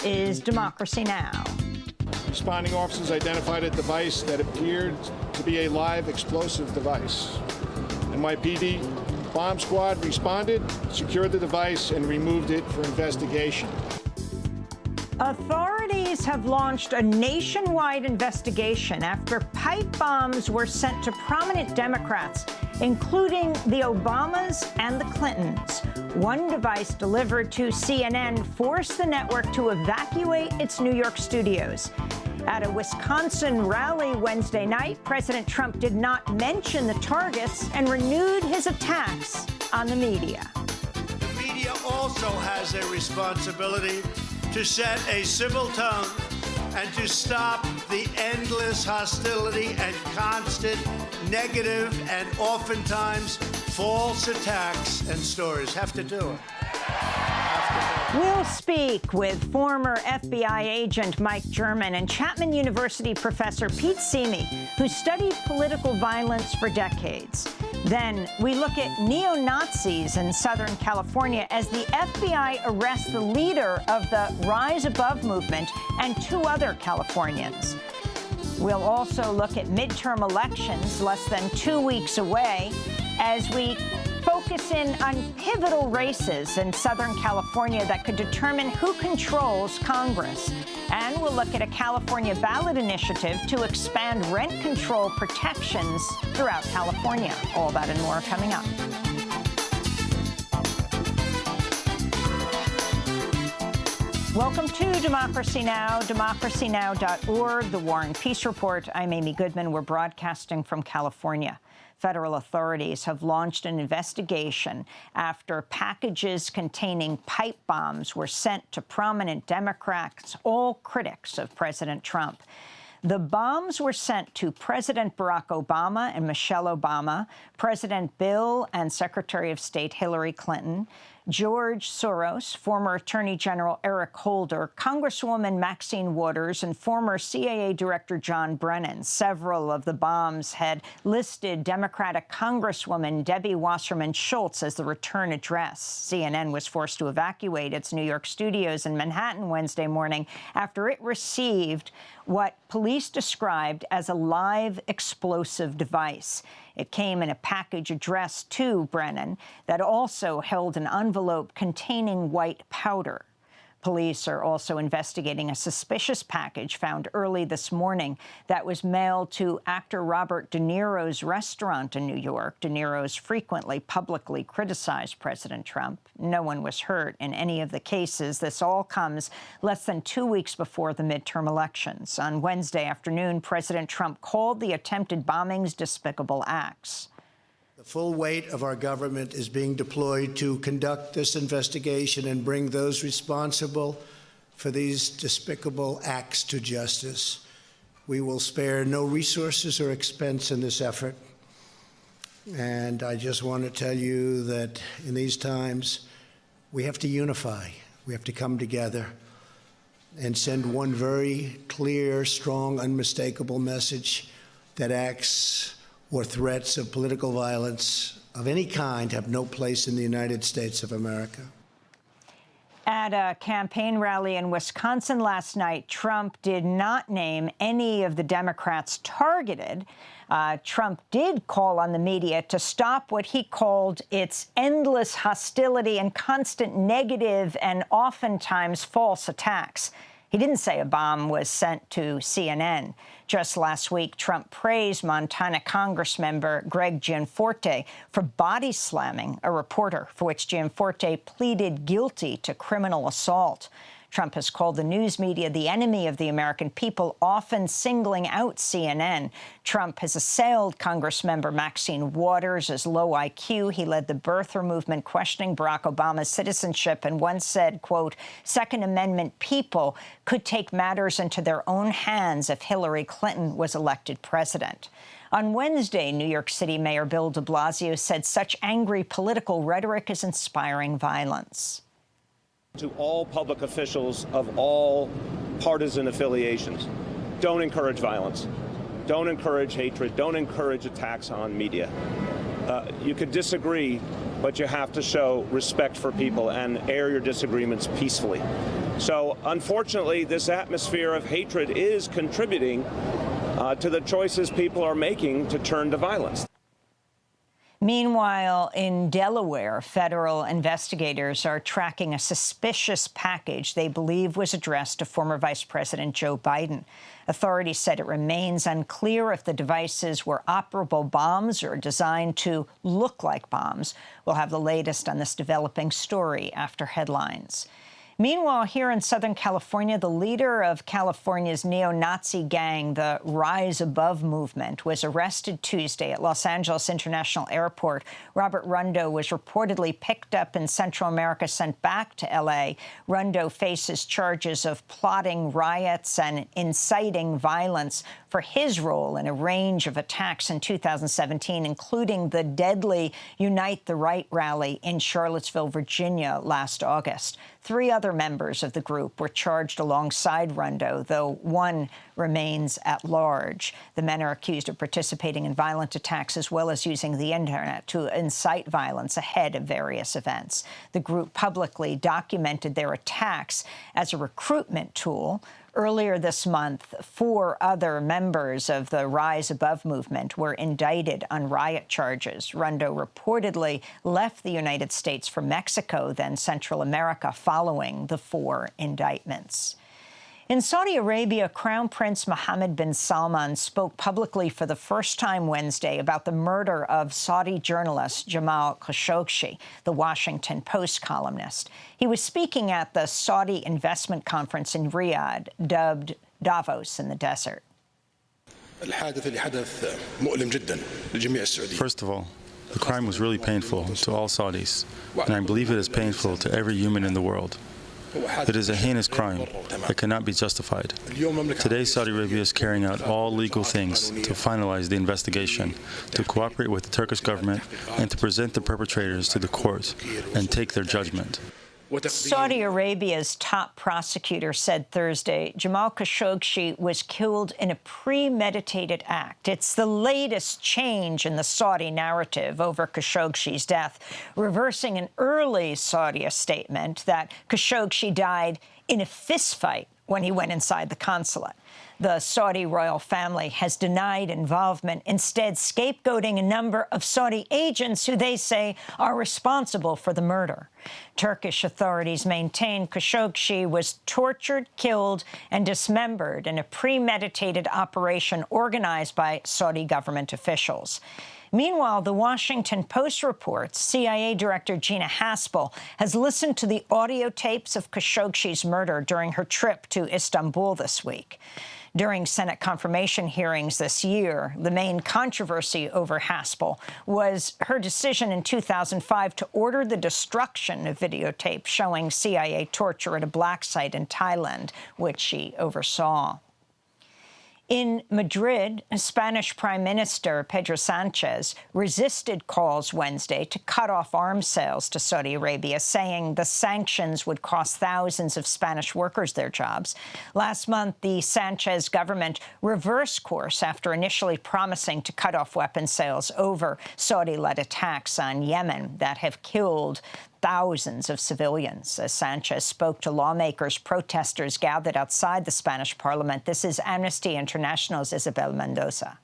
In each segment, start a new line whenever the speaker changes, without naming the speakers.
is Democracy Now!
Responding officers identified a device that appeared to be a live explosive device. NYPD bomb squad responded, secured the device, and removed it for investigation.
Authorities have launched a nationwide investigation after pipe bombs were sent to prominent Democrats, including the Obamas and the Clintons. One device delivered to CNN forced the network to evacuate its New York studios. At a Wisconsin rally Wednesday night, President Trump did not mention the targets and renewed his attacks on the media.
The media also has a responsibility to set a civil tone and to stop the endless hostility and constant negative and oftentimes false attacks and stories. Have to do it.
We'll speak with former FBI agent Mike German and Chapman University professor Pete Simi, who studied political violence for decades. Then we look at neo-Nazis in Southern California as the FBI arrests the leader of the Rise Above movement and two other Californians. We'll also look at midterm elections less than 2 weeks away as we focus in on pivotal races in Southern California that could determine who controls Congress. And we'll look at a California ballot initiative to expand rent control protections throughout California. All that and more coming up. Welcome to Democracy Now!, democracynow.org, The War and Peace Report. I'm Amy Goodman. We're broadcasting from California. Federal authorities have launched an investigation after packages containing pipe bombs were sent to prominent Democrats, all critics of President Trump. The bombs were sent to President Barack Obama and Michelle Obama, President Bill and Secretary of State Hillary Clinton, George Soros, former Attorney General Eric Holder, Congresswoman Maxine Waters, and former CIA Director John Brennan. Several of the bombs had listed Democratic Congresswoman Debbie Wasserman Schultz as the return address. CNN was forced to evacuate its New York studios in Manhattan Wednesday morning after it received what police described as a live explosive device. It came in a package addressed to Brennan that also held an envelope containing white powder. Police are also investigating a suspicious package found early this morning that was mailed to actor Robert De Niro's restaurant in New York. De Niro's frequently publicly criticized President Trump. No one was hurt in any of the cases. This all comes less than 2 weeks before the midterm elections. On Wednesday afternoon, President Trump called the attempted bombings despicable acts.
The full weight of our government is being deployed to conduct this investigation and bring those responsible for these despicable acts to justice. We will spare no resources or expense in this effort. And I just want to tell you that in these times, we have to unify. We have to come together and send one very clear, strong, unmistakable message that acts or threats of political violence of any kind have no place in the United States of America.
At a campaign rally in Wisconsin last night, Trump did not name any of the Democrats targeted. Trump did call on the media to stop what he called its endless hostility and constant negative and oftentimes false attacks. He didn't say a bomb was sent to CNN. Just last week, Trump praised Montana Congressmember Greg Gianforte for body slamming a reporter, for which Gianforte pleaded guilty to criminal assault. Trump has called the news media the enemy of the American people, often singling out CNN. Trump has assailed Congressmember Maxine Waters as low IQ. He led the birther movement questioning Barack Obama's citizenship and once said, quote, Second Amendment people could take matters into their own hands if Hillary Clinton was elected president. On Wednesday, New York City Mayor Bill de Blasio said such angry political rhetoric is inspiring violence.
To all public officials of all partisan affiliations, don't encourage violence. Don't encourage hatred. Don't encourage attacks on media. You could disagree but you have to show respect for people and air your disagreements peacefully. So unfortunately, this atmosphere of hatred is contributing to the choices people are making to turn to violence.
Meanwhile, in Delaware, federal investigators are tracking a suspicious package they believe was addressed to former Vice President Joe Biden. Authorities said it remains unclear if the devices were operable bombs or designed to look like bombs. We'll have the latest on this developing story after headlines. Meanwhile, here in Southern California, the leader of California's neo-Nazi gang, the Rise Above movement, was arrested Tuesday at Los Angeles International Airport. Robert Rundo was reportedly picked up in Central America, sent back to L.A. Rundo faces charges of plotting riots and inciting violence for his role in a range of attacks in 2017, including the deadly Unite the Right rally in Charlottesville, Virginia, last August. 3 other members of the group were charged alongside Rundo, though one remains at large. The men are accused of participating in violent attacks as well as using the internet to incite violence ahead of various events. The group publicly documented their attacks as a recruitment tool. Earlier this month, 4 other members of the Rise Above movement were indicted on riot charges. Rundo reportedly left the United States for Mexico, then Central America, following the 4 indictments. In Saudi Arabia, Crown Prince Mohammed bin Salman spoke publicly for the first time Wednesday about the murder of Saudi journalist Jamal Khashoggi, the Washington Post columnist. He was speaking at the Saudi investment conference in Riyadh, dubbed Davos in the desert.
First of all, the crime was really painful to all Saudis, and I believe it is painful to every human in the world. It is a heinous crime that cannot be justified. Today, Saudi Arabia is carrying out all legal things to finalize the investigation, to cooperate with the Turkish government, and to present the perpetrators to the court and take their judgment.
Saudi Arabia's top prosecutor said Thursday Jamal Khashoggi was killed in a premeditated act. It's the latest change in the Saudi narrative over Khashoggi's death, reversing an early Saudi statement that Khashoggi died in a fistfight when he went inside the consulate. The Saudi royal family has denied involvement, instead scapegoating a number of Saudi agents who they say are responsible for the murder. Turkish authorities maintain Khashoggi was tortured, killed, and dismembered in a premeditated operation organized by Saudi government officials. Meanwhile, the Washington Post reports CIA Director Gina Haspel has listened to the audio tapes of Khashoggi's murder during her trip to Istanbul this week. During Senate confirmation hearings this year, the main controversy over Haspel was her decision in 2005 to order the destruction of videotape showing CIA torture at a black site in Thailand, which she oversaw. In Madrid, Spanish Prime Minister Pedro Sanchez resisted calls Wednesday to cut off arms sales to Saudi Arabia, saying the sanctions would cost thousands of Spanish workers their jobs. Last month, the Sanchez government reversed course after initially promising to cut off weapons sales over Saudi-led attacks on Yemen that have killed thousands of civilians. As Sanchez spoke to lawmakers, protesters gathered outside the Spanish parliament. This is Amnesty International's Isabel Mendoza.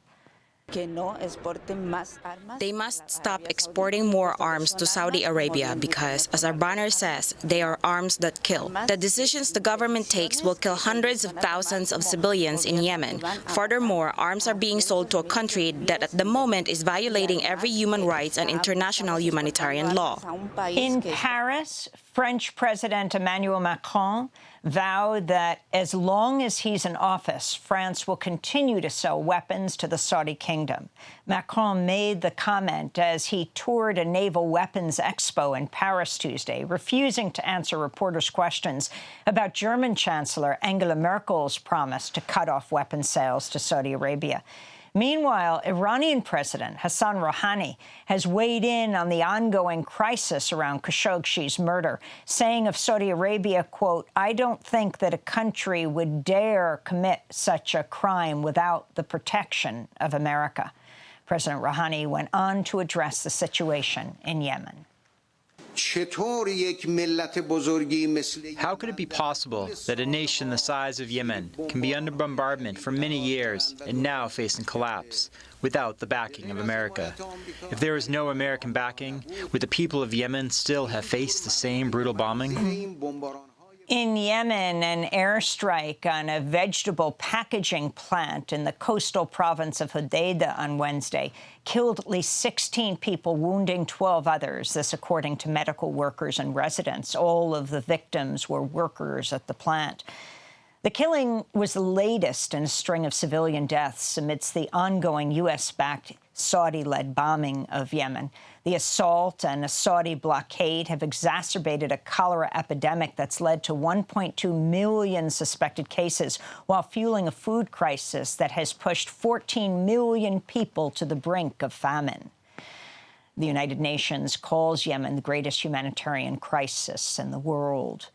They must stop exporting more arms to Saudi Arabia because, as our banner says, they are arms that kill. The decisions the government takes will kill hundreds of thousands of civilians in Yemen. Furthermore, arms are being sold to a country that at the moment is violating every human rights and international humanitarian law.
In Paris, French President Emmanuel Macron vowed that as long as he's in office, France will continue to sell weapons to the Saudi kingdom. Macron made the comment as he toured a naval weapons expo in Paris Tuesday, refusing to answer reporters' questions about German Chancellor Angela Merkel's promise to cut off weapons sales to Saudi Arabia. Meanwhile, Iranian President Hassan Rouhani has weighed in on the ongoing crisis around Khashoggi's murder, saying of Saudi Arabia, quote, "I don't think that a country would dare commit such a crime without the protection of America." President Rouhani went on to address the situation in Yemen.
How could it be possible that a nation the size of Yemen can be under bombardment for many years and now facing collapse without the backing of America? If there is no American backing, would the people of Yemen still have faced the same brutal bombing?
In Yemen, an airstrike on a vegetable packaging plant in the coastal province of Hodeidah on Wednesday killed at least 16 people, wounding 12 others, this according to medical workers and residents. All of the victims were workers at the plant. The killing was the latest in a string of civilian deaths amidst the ongoing U.S.-backed Saudi-led bombing of Yemen. The assault and a Saudi blockade have exacerbated a cholera epidemic that's led to 1.2 million suspected cases, while fueling a food crisis that has pushed 14 million people to the brink of famine. The United Nations calls Yemen the greatest humanitarian crisis in the world.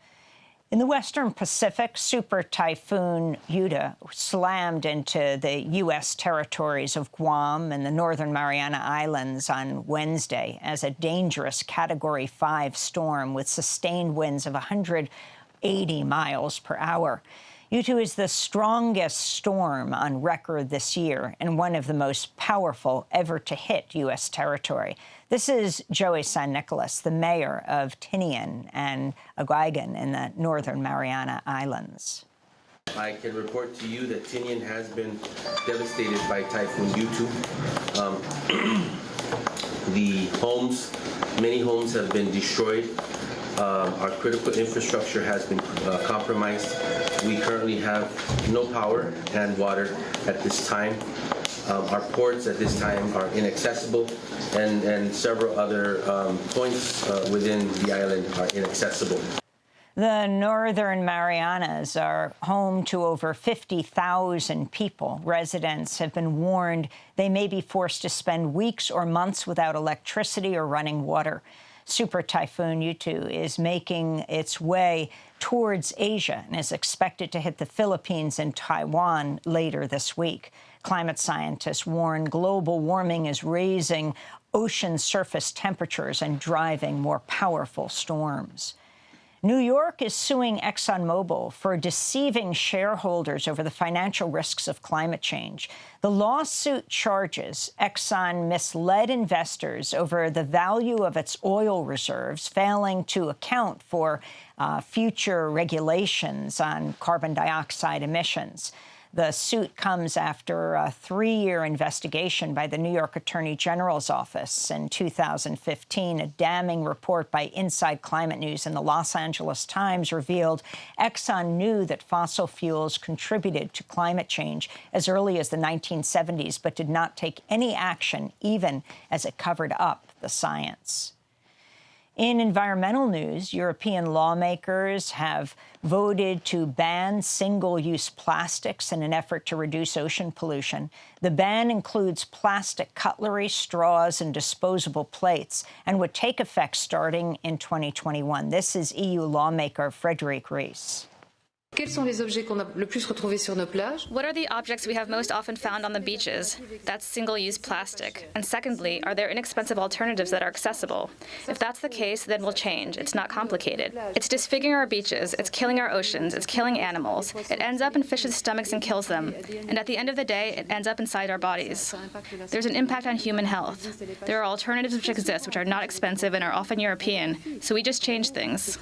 In the Western Pacific, Super Typhoon Yuta slammed into the U.S. territories of Guam and the Northern Mariana Islands on Wednesday as a dangerous Category 5 storm with sustained winds of 180 miles per hour. Yuta is the strongest storm on record this year and one of the most powerful ever to hit U.S. territory. This is Joey San Nicolas, the mayor of Tinian and Aguigan in the Northern Mariana Islands.
I can report to you that Tinian has been devastated by Typhoon Yuta. Many homes have been destroyed. Our critical infrastructure has been compromised. We currently have no power and water at this time. Our ports at this time are inaccessible, and several other points within the island are inaccessible.
The Northern Marianas are home to over 50,000 people. Residents have been warned they may be forced to spend weeks or months without electricity or running water. Super Typhoon Yuta is making its way towards Asia and is expected to hit the Philippines and Taiwan later this week. Climate scientists warn global warming is raising ocean surface temperatures and driving more powerful storms. New York is suing ExxonMobil for deceiving shareholders over the financial risks of climate change. The lawsuit charges Exxon misled investors over the value of its oil reserves, failing to account for future regulations on carbon dioxide emissions. The suit comes after a 3-year investigation by the New York Attorney General's office. In 2015, a damning report by Inside Climate News and the Los Angeles Times revealed Exxon knew that fossil fuels contributed to climate change as early as the 1970s, but did not take any action, even as it covered up the science. In environmental news, European lawmakers have voted to ban single-use plastics in an effort to reduce ocean pollution. The ban includes plastic cutlery, straws, and disposable plates, and would take effect starting in 2021. This is EU lawmaker Frédérique Ries.
Quels sont les objets qu'on a le plus retrouvés sur nos plages?
What are the objects we have most often found on the beaches? That's single-use plastic. And secondly, are there inexpensive alternatives that are accessible? If that's the case, then we'll change. It's not complicated. It's disfiguring our beaches, it's killing our oceans, it's killing animals. It ends up in fish's stomachs and kills them. And at the end of the day, it ends up inside our bodies. There's an impact on human health. There are alternatives which exist, which are not expensive and are often European. So we just change things.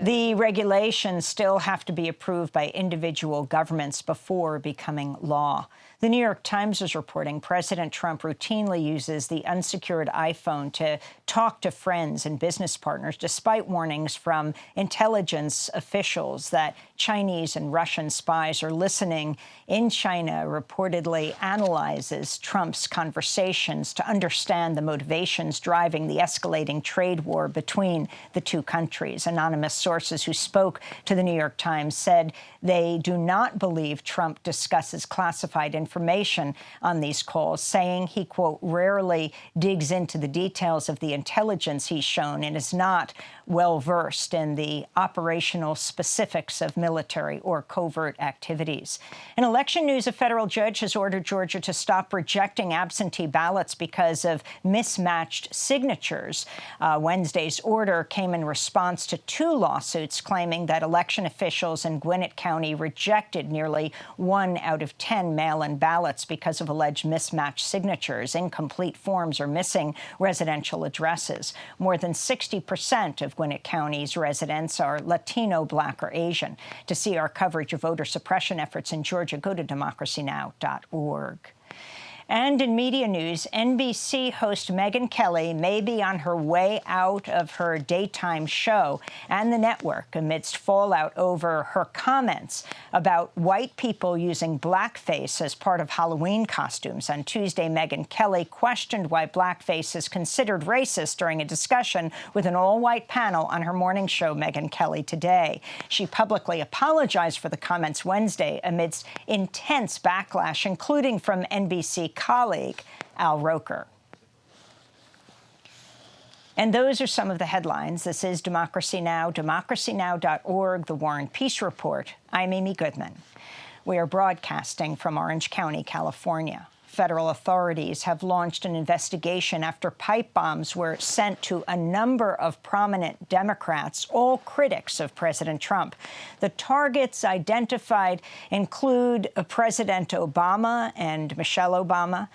The regulations still have to be approved by individual governments before becoming law. The New York Times is reporting President Trump routinely uses the unsecured iPhone to talk to friends and business partners, despite warnings from intelligence officials that Chinese and Russian spies are listening. In China reportedly analyzes Trump's conversations to understand the motivations driving the escalating trade war between the two countries. Anonymous sources who spoke to the New York Times said they do not believe Trump discusses classified information on these calls, saying he, quote, rarely digs into the details of the intelligence he's shown and is not well-versed in the operational specifics of military or covert activities. In election news, a federal judge has ordered Georgia to stop rejecting absentee ballots because of mismatched signatures. Wednesday's order came in response to 2 lawsuits claiming that election officials in Gwinnett County rejected nearly 1 out of 10 mail-in ballots because of alleged mismatched signatures, incomplete forms, or missing residential addresses. More than 60% of Gwinnett County's residents are Latino, Black, or Asian. To see our coverage of voter suppression efforts in Georgia, go to DemocracyNow.org. And in media news, NBC host Megyn Kelly may be on her way out of her daytime show and the network amidst fallout over her comments about white people using blackface as part of Halloween costumes. On Tuesday, Megyn Kelly questioned why blackface is considered racist during a discussion with an all-white panel on her morning show, Megyn Kelly Today. She publicly apologized for the comments Wednesday amidst intense backlash, including from NBC colleague Al Roker. And those are some of the headlines. This is Democracy Now!, DemocracyNow.org, The War and Peace Report. I'm Amy Goodman. We are broadcasting from Orange County, California. Federal authorities have launched an investigation after pipe bombs were sent to a number of prominent Democrats, all critics of President Trump. The targets identified include President Obama and Michelle Obama,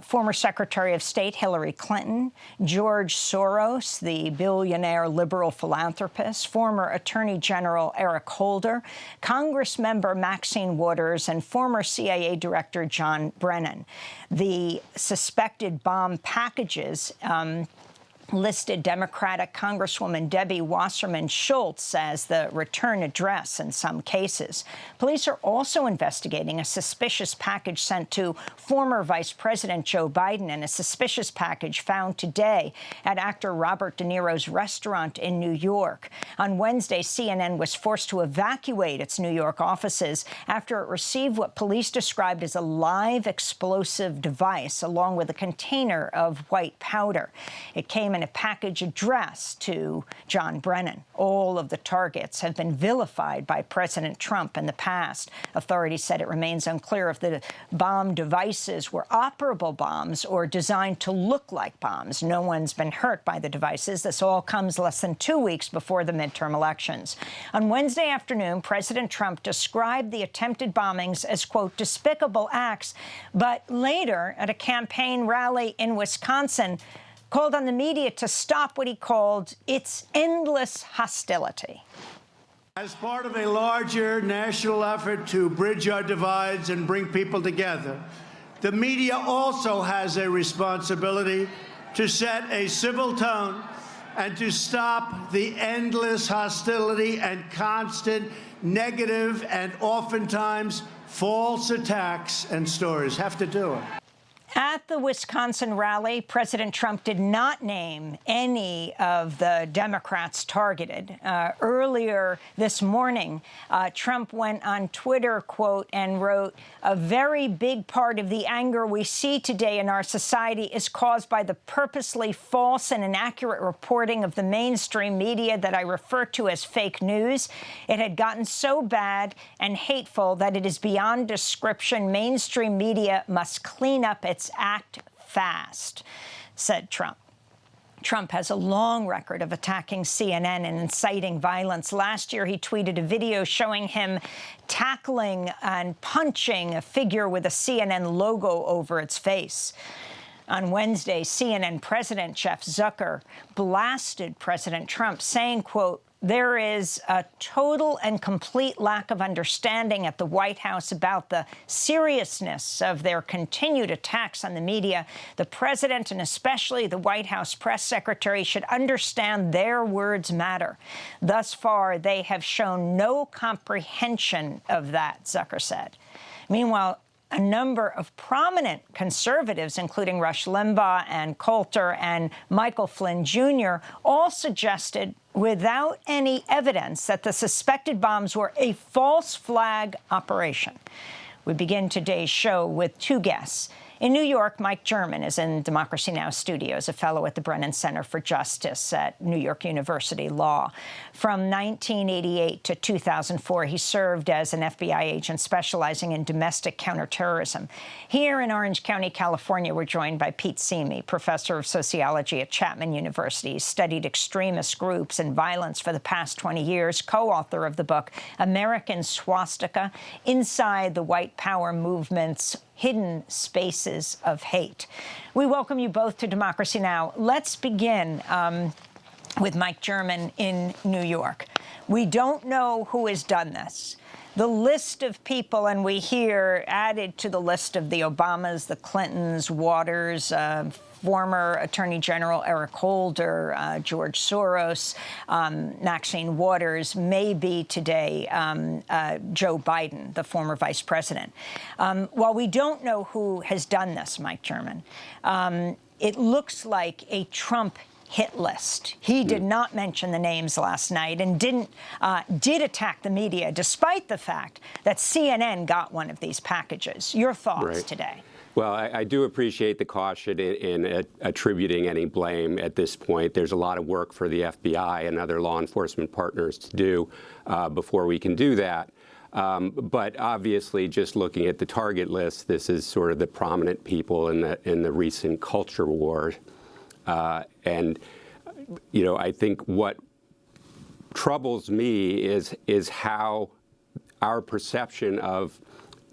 former Secretary of State Hillary Clinton, George Soros, the billionaire liberal philanthropist, former Attorney General Eric Holder, Congressmember Maxine Waters, and former CIA Director John Brennan. The suspected bomb packages listed Democratic Congresswoman Debbie Wasserman Schultz as the return address in some cases. Police are also investigating a suspicious package sent to former Vice President Joe Biden and a suspicious package found today at actor Robert De Niro's restaurant in New York. On Wednesday, CNN was forced to evacuate its New York offices after it received what police described as a live explosive device, along with a container of white powder. It came in a package addressed to John Brennan. All of the targets have been vilified by President Trump in the past. Authorities said it remains unclear if the bomb devices were operable bombs or designed to look like bombs. No one's been hurt by the devices. This all comes less than 2 weeks before the midterm elections. On Wednesday afternoon, President Trump described the attempted bombings as, quote, despicable acts, but later at a campaign rally in Wisconsin, called on the media to stop what he called its endless hostility.
As part of a larger national effort to bridge our divides and bring people together, the media also has a responsibility to set a civil tone and to stop the endless hostility and constant negative and oftentimes false attacks and stories. Have to do it.
At the Wisconsin rally, President Trump did not name any of the Democrats targeted. Earlier this morning, Trump went on Twitter, quote, and wrote, "A very big part of the anger we see today in our society is caused by the purposely false and inaccurate reporting of the mainstream media that I refer to as fake news. It had gotten so bad and hateful that it is beyond description. Mainstream media must clean up its act fast," said Trump. Trump has a long record of attacking CNN and inciting violence. Last year, he tweeted a video showing him tackling and punching a figure with a CNN logo over its face. On Wednesday, CNN President Jeff Zucker blasted President Trump, saying, quote, "There is a total and complete lack of understanding at the White House about the seriousness of their continued attacks on the media. The president and especially the White House press secretary should understand their words matter. Thus far, they have shown no comprehension of that," Zucker said. Meanwhile, a number of prominent conservatives, including Rush Limbaugh and Coulter and Michael Flynn Jr., all suggested without any evidence that the suspected bombs were a false flag operation. We begin today's show with 2 guests. In New York, Mike German is in Democracy Now! Studios, a fellow at the Brennan Center for Justice at New York University Law. From 1988 to 2004, he served as an FBI agent specializing in domestic counterterrorism. Here in Orange County, California, we're joined by Pete Simi, professor of sociology at Chapman University. He's studied extremist groups and violence for the past 20 years, co-author of the book American Swastika: Inside the White Power Movement's Hidden Spaces of Hate. We welcome you both to Democracy Now! Let's begin with Mike German in New York. We don't know who has done this. The list of people, and we hear added to the list of the Obamas, the Clintons, Waters, former Attorney General Eric Holder, George Soros, Maxine Waters, maybe today Joe Biden, the former vice president. While we don't know who has done this, Mike German, it looks like a Trump hit list. He did not mention the names last night and did attack the media, despite the fact that CNN got one of these packages. Your thoughts today?
Well, I do appreciate the caution in attributing any blame at this point. There's a lot of work for the FBI and other law enforcement partners to do before we can do that. But obviously, just looking at the target list, this is sort of the prominent people in the recent culture war. And, you know, I think what troubles me is how our perception of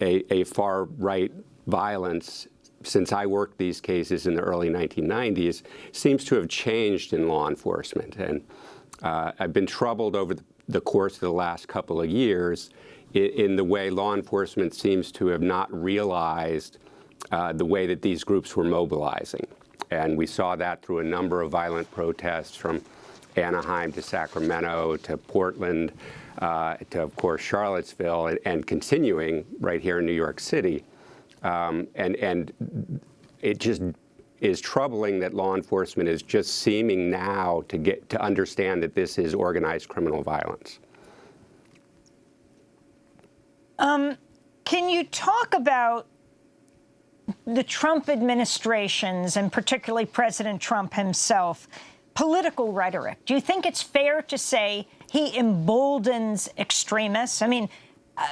a far-right violence, since I worked these cases in the early 1990s, seems to have changed in law enforcement. And I've been troubled over the course of the last couple of years in the way law enforcement seems to have not realized the way that these groups were mobilizing. And we saw that through a number of violent protests from Anaheim to Sacramento to Portland to, of course, Charlottesville, and continuing right here in New York City. And it just is troubling that law enforcement is just seeming now to understand that this is organized criminal violence.
Can you talk about the Trump administration's, and particularly President Trump himself, political rhetoric? Do you think it's fair to say he emboldens extremists? I mean,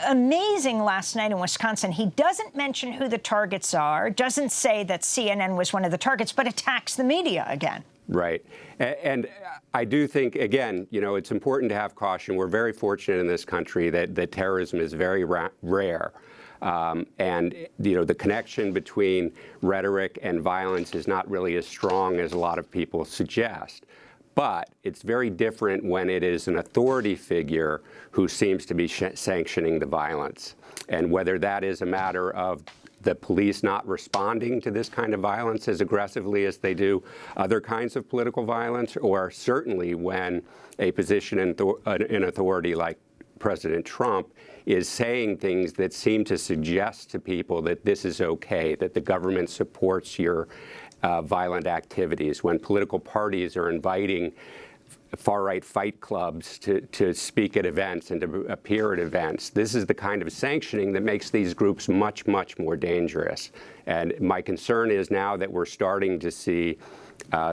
amazing last night in Wisconsin. He doesn't mention who the targets are, doesn't say that CNN was one of the targets, but attacks the media again. Right.
And I do think, again, you know, it's important to have caution. We're very fortunate in this country that terrorism is very rare. And, you know, the connection between rhetoric and violence is not really as strong as a lot of people suggest. But it's very different when it is an authority figure who seems to be sanctioning the violence. And whether that is a matter of the police not responding to this kind of violence as aggressively as they do other kinds of political violence, or certainly when a position in authority like President Trump is saying things that seem to suggest to people that this is okay, that the government supports your violent activities, when political parties are inviting far-right fight clubs to speak at events and to appear at events. This is the kind of sanctioning that makes these groups much, much more dangerous. And my concern is now that we're starting to see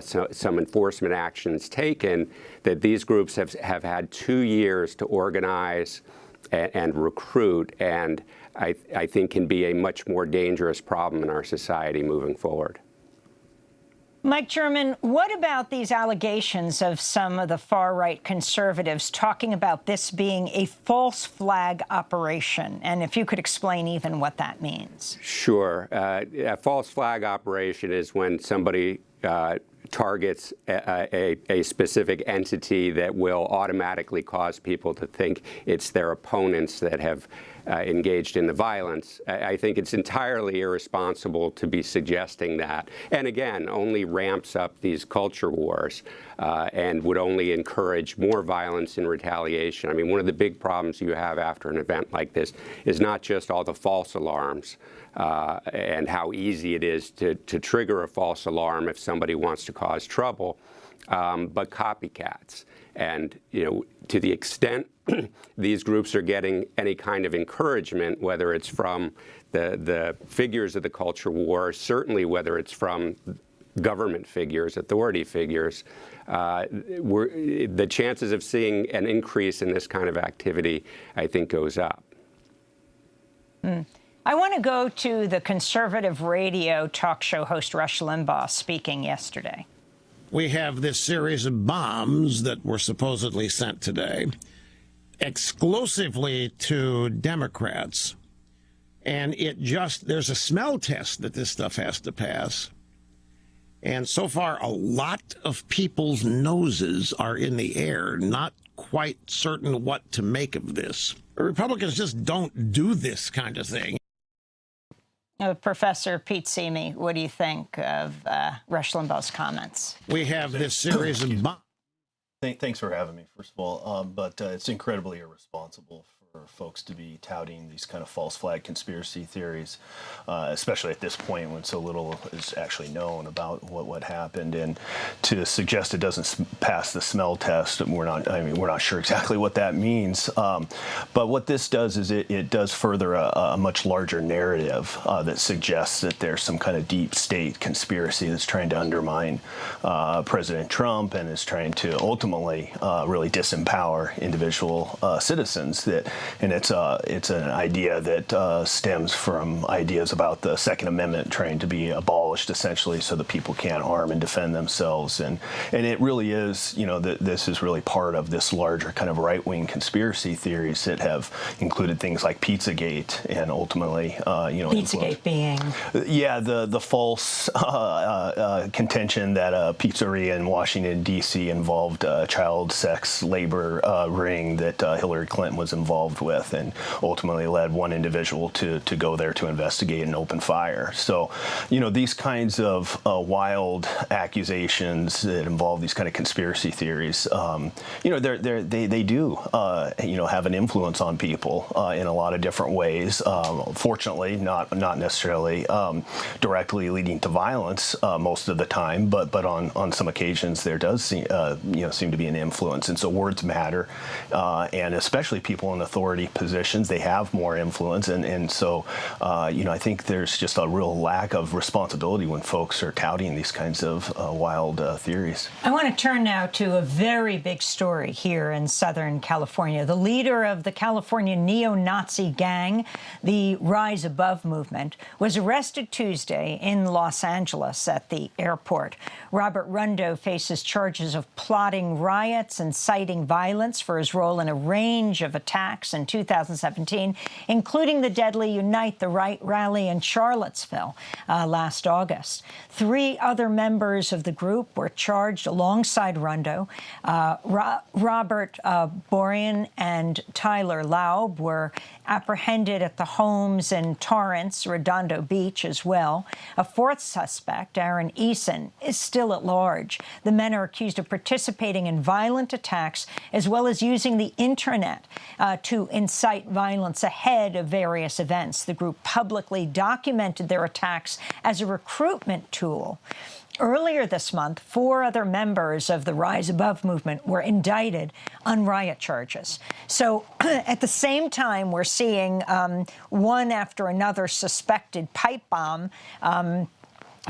some enforcement actions taken, that these groups have had 2 years to organize and recruit, and I think can be a much more dangerous problem in our society moving forward.
Mike German, what about these allegations of some of the far-right conservatives talking about this being a false flag operation? And if you could explain even what that means.
Sure. A false flag operation is when somebody targets a specific entity that will automatically cause people to think it's their opponents that have engaged in the violence. I think it's entirely irresponsible to be suggesting that, and again, only ramps up these culture wars and would only encourage more violence and retaliation. I mean, one of the big problems you have after an event like this is not just all the false alarms and how easy it is to trigger a false alarm if somebody wants to cause trouble. but copycats. And, to the extent these groups are getting any kind of encouragement, whether it's from the figures of the culture war, certainly whether it's from government figures, authority figures, the chances of seeing an increase in this kind of activity, I think, goes up.
I want to go to the conservative radio talk show host Rush Limbaugh speaking yesterday.
We have this series of bombs that were supposedly sent today exclusively to Democrats. And there's a smell test that this stuff has to pass. And so far, a lot of people's noses are in the air, not quite certain what to make of this. Republicans just don't do this kind of thing.
Professor Pete Simi, what do you think of Rush Limbaugh's comments?
We have this series of bombs.
Thanks for having me, first of all. But it's incredibly irresponsible for folks to be touting these kind of false flag conspiracy theories, especially at this point when so little is actually known about what happened. And to suggest it doesn't pass the smell test, we're not sure exactly what that means. But what this does is it does further a much larger narrative that suggests that there's some kind of deep state conspiracy that's trying to undermine President Trump and is trying to ultimately really disempower individual citizens. And it's an idea that stems from ideas about the Second Amendment trying to be abolished, essentially, so that people can't harm and defend themselves. And it really is, this is really part of this larger kind of right-wing conspiracy theories that have included things like Pizzagate and ultimately,
Pizzagate being?
Yeah, the false contention that a pizzeria in Washington, D.C. involved a child sex labor ring that Hillary Clinton was involved with, and ultimately led one individual to go there to investigate and open fire. So, these kinds of wild accusations that involve these kind of conspiracy theories, they do, have an influence on people in a lot of different ways. Fortunately, not necessarily directly leading to violence most of the time, but on some occasions there does seem to be an influence. And so words matter, and especially people in authority positions, they have more influence. And so, I think there's just a real lack of responsibility when folks are touting these kinds of wild theories.
I want to turn now to a very big story here in Southern California. The leader of the California neo-Nazi gang, the Rise Above movement, was arrested Tuesday in Los Angeles at the airport. Robert Rundo faces charges of plotting riots, inciting violence for his role in a range of attacks in 2017, including the deadly Unite the Right rally in Charlottesville last August. 3 other members of the group were charged alongside Rundo. Robert Borian and Tyler Laub were apprehended at the homes in Torrance, Redondo Beach as well. A 4th suspect, Aaron Eason, is still at large. The men are accused of participating in violent attacks as well as using the internet to incite violence ahead of various events. The group publicly documented their attacks as a recruitment tool. Earlier this month, 4 other members of the Rise Above movement were indicted on riot charges. So at the same time, we're seeing one after another suspected pipe bomb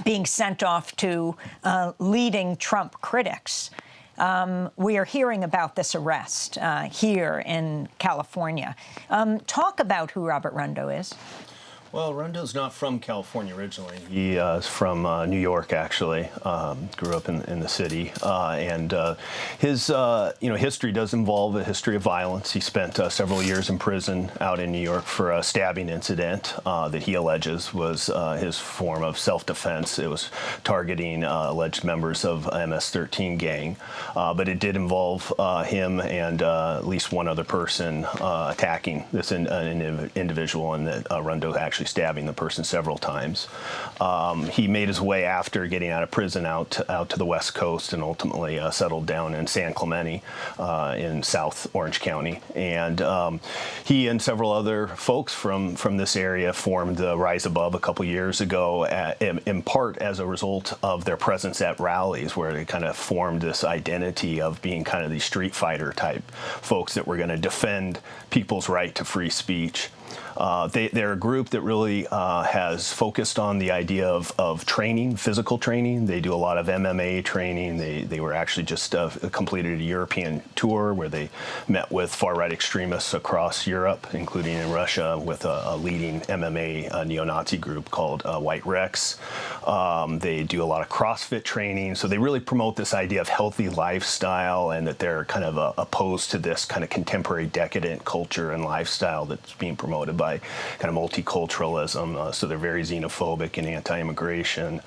being sent off to leading Trump critics. We are hearing about this arrest here in California. Talk about who Robert Rundo is.
Well, Rundo's not from California originally. He is from New York, actually. Grew up in the city, and his history does involve a history of violence. He spent several years in prison out in New York for a stabbing incident that he alleges was his form of self-defense. It was targeting alleged members of MS-13 gang, but it did involve him and at least one other person attacking this individual, and that Rundo actually actually stabbing the person several times. He made his way after getting out of prison out to the West Coast and ultimately settled down in San Clemente in South Orange County. And he and several other folks from this area formed Rise Above a couple years ago, in part as a result of their presence at rallies, where they kind of formed this identity of being kind of these street fighter type folks that were going to defend people's right to free speech. They're a group that really has focused on the idea of training, physical training. They do a lot of MMA training. They were actually just completed a European tour where they met with far-right extremists across Europe, including in Russia, with a leading MMA neo-Nazi group called White Rex. They do a lot of CrossFit training. So they really promote this idea of healthy lifestyle, and that they're kind of opposed to this kind of contemporary decadent culture and lifestyle that's being promoted by kind of multiculturalism. So they're very xenophobic and anti-immigration.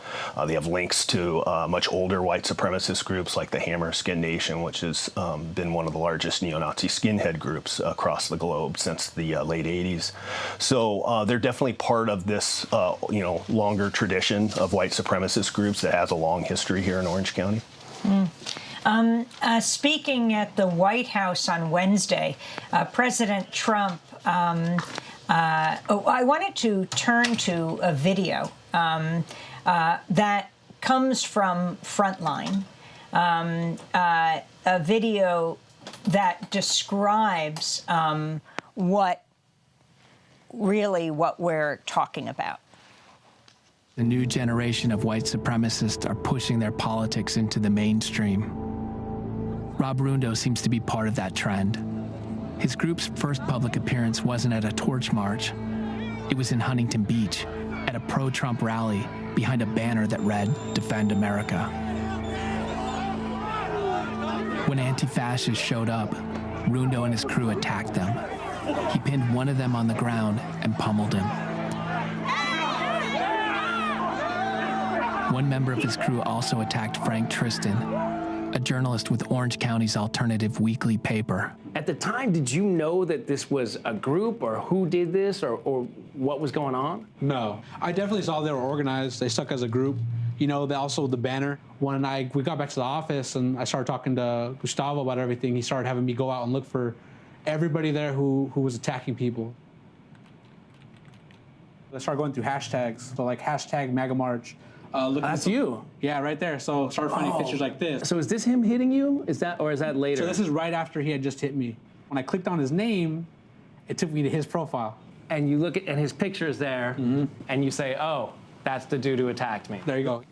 They have links to much older white supremacist groups like the Hammer Skin Nation, which has been one of the largest neo-Nazi skinhead groups across the globe since the late 80s. So they're definitely part of this longer tradition of white supremacist groups that has a long history here in Orange County.
Speaking at the White House on Wednesday, President Trump, I wanted to turn to a video that comes from Frontline, a video that describes what we're talking about.
The new generation of white supremacists are pushing their politics into the mainstream. Rob Rundo seems to be part of that trend. His group's first public appearance wasn't at a torch march. It was in Huntington Beach, at a pro-Trump rally behind a banner that read, "Defend America." When anti-fascists showed up, Rundo and his crew attacked them. He pinned one of them on the ground and pummeled him. One member of his crew also attacked Frank Tristan, a journalist with Orange County's alternative weekly paper.
At the time, did you know that this was a group, or who did this, or what was going on?
No. I definitely saw they were organized. They stuck as a group. You know, also the banner. When we got back to the office and I started talking to Gustavo about everything, he started having me go out and look for everybody there who was attacking people. I started going through hashtags, so like hashtag MAGA March.
That's you.
Yeah, right there. So started finding pictures like this.
So is this him hitting you? Is that later?
So this is right after he had just hit me. When I clicked on his name, it took me to his profile.
And you look at, and his picture is there, and you say, oh, that's the dude who attacked me.
There you go.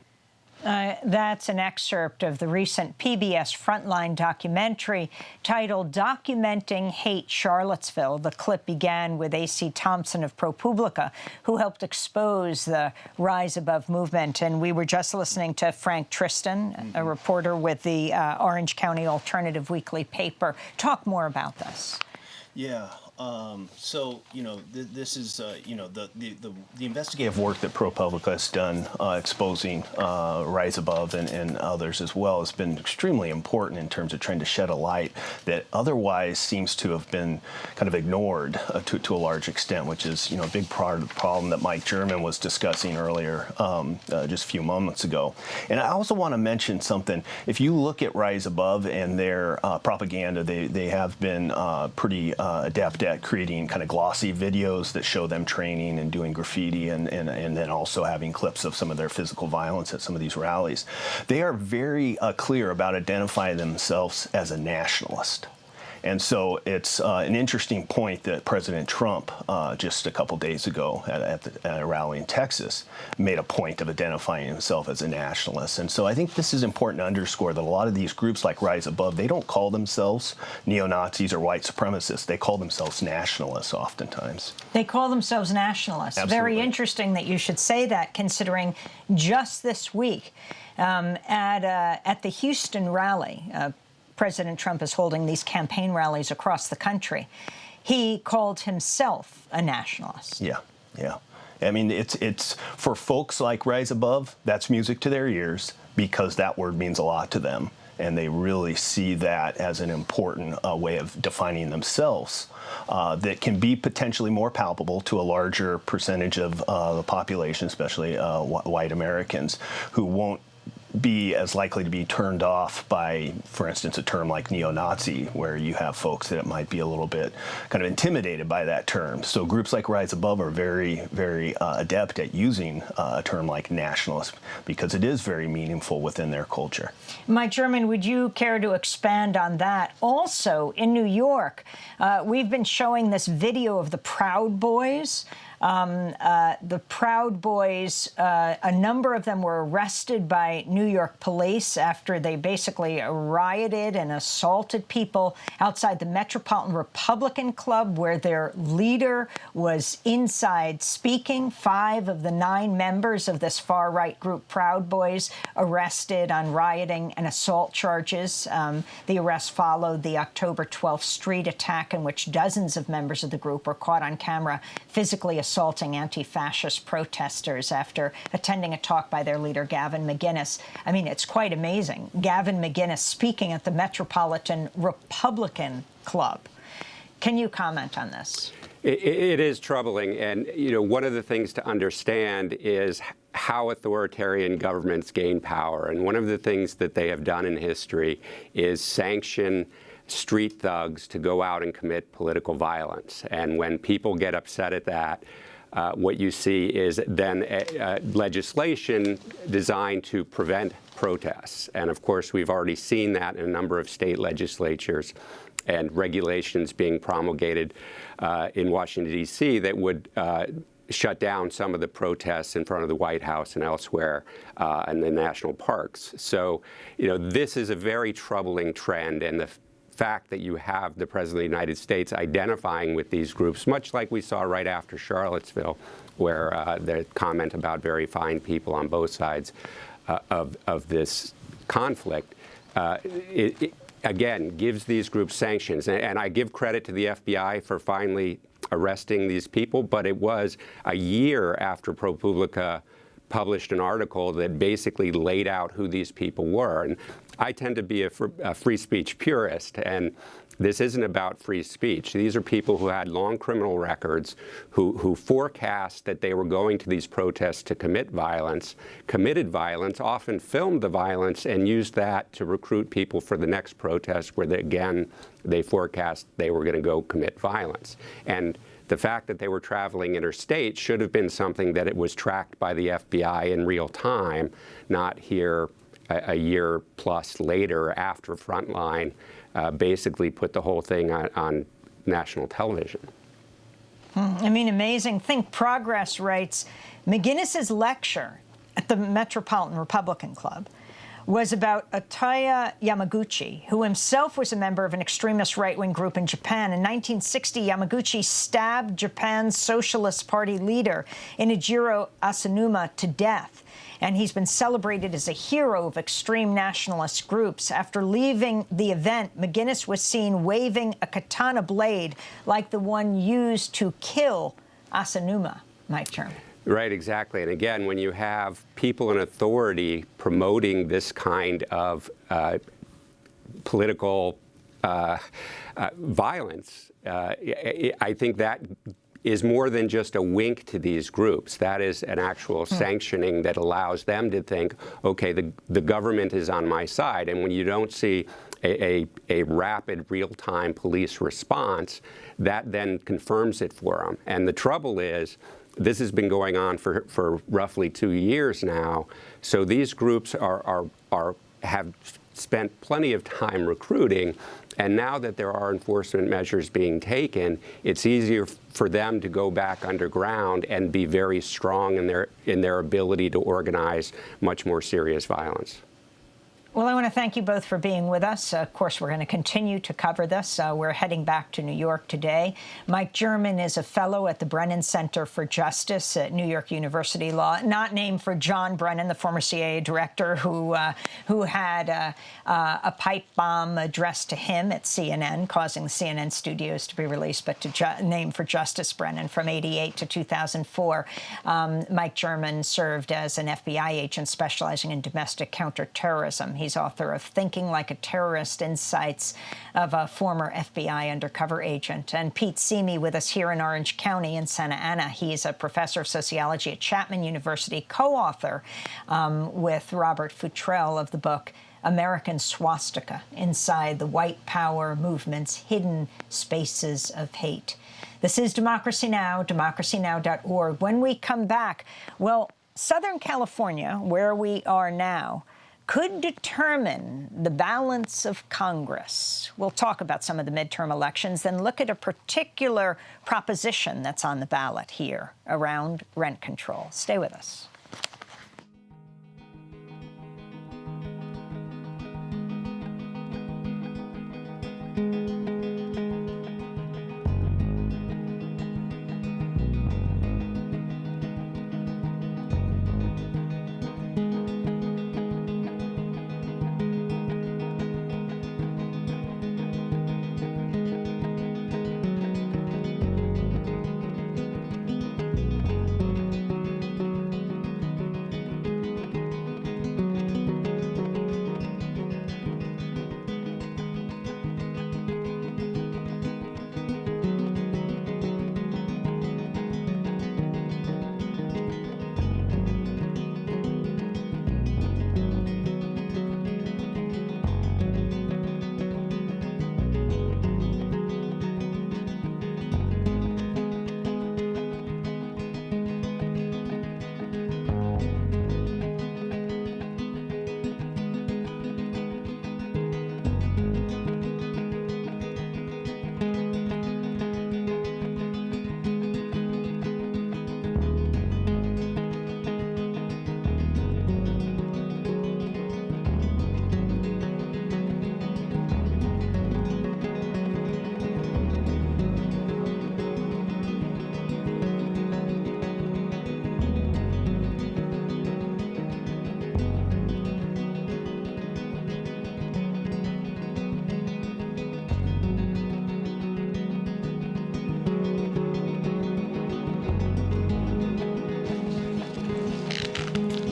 That's an excerpt of the recent PBS Frontline documentary titled Documenting Hate Charlottesville. The clip began with A.C. Thompson of ProPublica, who helped expose the Rise Above movement. And we were just listening to Frank Tristan, a reporter with the Orange County Alternative Weekly paper. Talk more about this.
Yeah. So, this is, the investigative work that ProPublica has done exposing Rise Above and others as well has been extremely important in terms of trying to shed a light that otherwise seems to have been kind of ignored to a large extent, which is, a big part of the problem that Mike German was discussing earlier just a few moments ago. And I also want to mention something. If you look at Rise Above and their propaganda, they have been pretty adept at creating kind of glossy videos that show them training and doing graffiti and then also having clips of some of their physical violence at some of these rallies. They are very clear about identifying themselves as a nationalist. And so it's an interesting point that President Trump, just a couple days ago at a rally in Texas, made a point of identifying himself as a nationalist. And so I think this is important to underscore that a lot of these groups like Rise Above, they don't call themselves neo-Nazis or white supremacists. They call themselves nationalists oftentimes.
They call themselves nationalists.
Absolutely.
Very interesting that you should say that, considering just this week at the Houston rally, President Trump is holding these campaign rallies across the country. He called himself a nationalist.
Yeah. I mean, it's for folks like Rise Above, that's music to their ears because that word means a lot to them. and they really see that as an important way of defining themselves that can be potentially more palpable to a larger percentage of the population, especially white Americans, who won't be as likely to be turned off by, for instance, a term like neo-Nazi, where you have folks that might be a little bit kind of intimidated by that term. So groups like Rise Above are very, very adept at using a term like nationalist because it is very meaningful within their culture.
Mike German, would you care to expand on that? Also, in New York, we've been showing this video of the Proud Boys. The Proud Boys, a number of them were arrested by New York police after they basically rioted and assaulted people outside the Metropolitan Republican Club, where their leader was inside speaking. 5 of the 9 members of this far-right group, Proud Boys, arrested on rioting and assault charges. The arrest followed the October 12th street attack, in which dozens of members of the group were caught on camera physically assaulting anti-fascist protesters after attending a talk by their leader, Gavin McInnes. I mean, it's quite amazing. Gavin McInnes speaking at the Metropolitan Republican Club. Can you comment on this?
It is troubling. And, you know, one of the things to understand is how authoritarian governments gain power. And one of the things that they have done in history is sanction street thugs to go out and commit political violence. And when people get upset at that, what you see is then legislation designed to prevent protests. And of course, we've already seen that in a number of state legislatures and regulations being promulgated in Washington, D.C. that would shut down some of the protests in front of the White House and elsewhere in the national parks. So, you know, this is a very troubling trend, and the fact that you have the President of the United States identifying with these groups, much like we saw right after Charlottesville, where the comment about very fine people on both sides of this conflict, it again gives these groups sanctions. And I give credit to the FBI for finally arresting these people, but it was a year after ProPublica published an article that basically laid out who these people were. And I tend to be a free speech purist, and this isn't about free speech. These are people who had long criminal records, who forecast that they were going to these protests to commit violence, committed violence, often filmed the violence, and used that to recruit people for the next protest where, they forecast they were going to go commit violence. And the fact that they were traveling interstate should have been something that it was tracked by the FBI in real time, not here a year plus later after Frontline basically put the whole thing on national television.
I mean, amazing. Think Progress writes, McInnes's lecture at the Metropolitan Republican Club was about Ataya Yamaguchi, who himself was a member of an extremist right-wing group in Japan. In 1960, Yamaguchi stabbed Japan's Socialist Party leader, Inajiro Asanuma, to death. And he's been celebrated as a hero of extreme nationalist groups. After leaving the event, McInnes was seen waving a katana blade like the one used to kill Asanuma. Mike German.
Right, exactly. And again, when you have people in authority promoting this kind of political violence, I think that is more than just a wink to these groups. That is an actual sanctioning that allows them to think, okay, the government is on my side. And when you don't see a rapid, real-time police response, that then confirms it for them. And the trouble is, this has been going on for roughly 2 years now. So these groups have spent plenty of time recruiting, and now that there are enforcement measures being taken, it's easier for them to go back underground and be very strong in their ability to organize much more serious violence.
Well, I want to thank you both for being with us. Of course, we're going to continue to cover this. We're heading back to New York today. Mike German is a fellow at the Brennan Center for Justice at New York University Law, not named for John Brennan, the former CIA director who had a pipe bomb addressed to him at CNN, causing the CNN studios to be released, but named for Justice Brennan from '88 to 2004. Mike German served as an FBI agent specializing in domestic counterterrorism. He's author of Thinking Like a Terrorist, Insights of a Former FBI Undercover Agent. And Pete Simi with us here in Orange County in Santa Ana. He's a professor of sociology at Chapman University, co-author with Robert Futrell of the book American Swastika, Inside the White Power Movement's Hidden Spaces of Hate. This is Democracy Now!, democracynow.org. When we come back, well, Southern California, where we are now, could determine the balance of Congress. We'll talk about some of the midterm elections, then look at a particular proposition that's on the ballot here around rent control. Stay with us.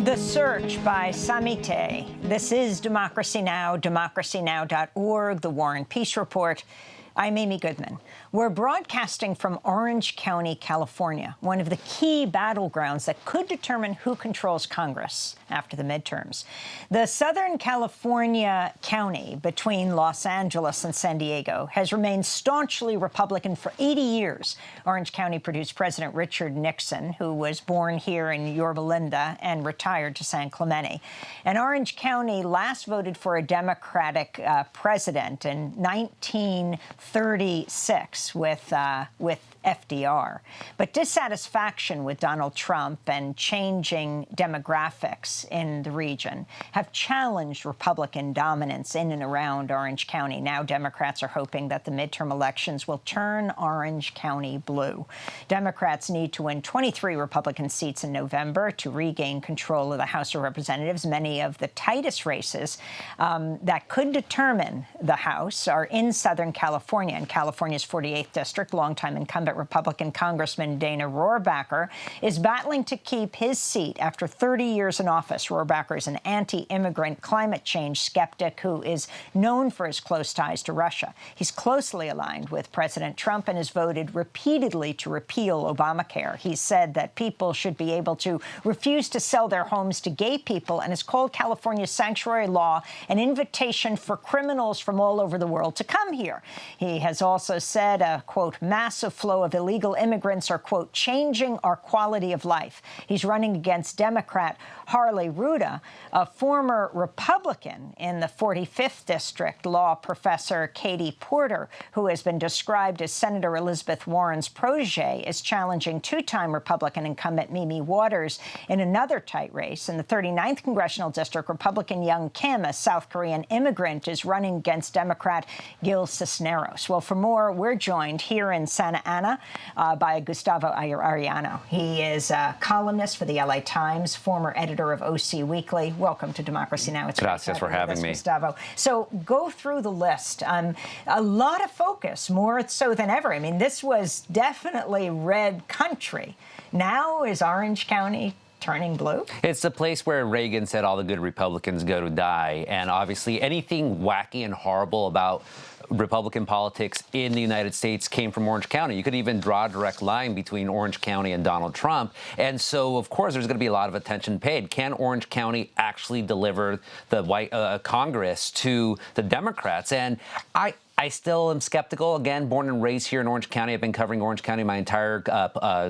The Search by Samite. This is Democracy Now!, democracynow.org, The War and Peace Report. I'm Amy Goodman. We're broadcasting from Orange County, California, one of the key battlegrounds that could determine who controls Congress after the midterms. The Southern California county between Los Angeles and San Diego has remained staunchly Republican for 80 years. Orange County produced President Richard Nixon, who was born here in Yorba Linda and retired to San Clemente. And Orange County last voted for a Democratic president in 1936 with FDR. But dissatisfaction with Donald Trump and changing demographics in the region have challenged Republican dominance in and around Orange County. Now Democrats are hoping that the midterm elections will turn Orange County blue. Democrats need to win 23 Republican seats in November to regain control of the House of Representatives. Many of the tightest races that could determine the House are in Southern California. In California's 48th district, longtime incumbent Republican Congressman Dana Rohrabacher is battling to keep his seat after 30 years in office. Rohrabacher is an anti-immigrant climate change skeptic who is known for his close ties to Russia. He's closely aligned with President Trump and has voted repeatedly to repeal Obamacare. He said that people should be able to refuse to sell their homes to gay people and has called California's sanctuary law an invitation for criminals from all over the world to come here. He has also said a, quote, massive flow of illegal immigrants are, quote, changing our quality of life. He's running against Democrat Harley Ruda, a former Republican in the 45th District, law professor Katie Porter, who has been described as Senator Elizabeth Warren's protege, is challenging two-time Republican incumbent Mimi Waters in another tight race. In the 39th Congressional District, Republican Young Kim, a South Korean immigrant, is running against Democrat Gil Cisneros. Well, for more, we're joined here in Santa Ana by Gustavo Arellano. He is a columnist for the LA Times, former editor of OC Weekly. Welcome to Democracy Now! It's
Gracias for having me,
Gustavo. So go through the list. A lot of focus, more so than ever. I mean, this was definitely red country. Now is Orange County turning blue?
It's the place where Reagan said all the good Republicans go to die. And obviously anything wacky and horrible about Republican politics in the United States came from Orange County. You could even draw a direct line between Orange County and Donald Trump. And so, of course, there's going to be a lot of attention paid. Can Orange County actually deliver the white Congress to the Democrats? And I still am skeptical. Again, born and raised here in Orange County. I've been covering Orange County my entire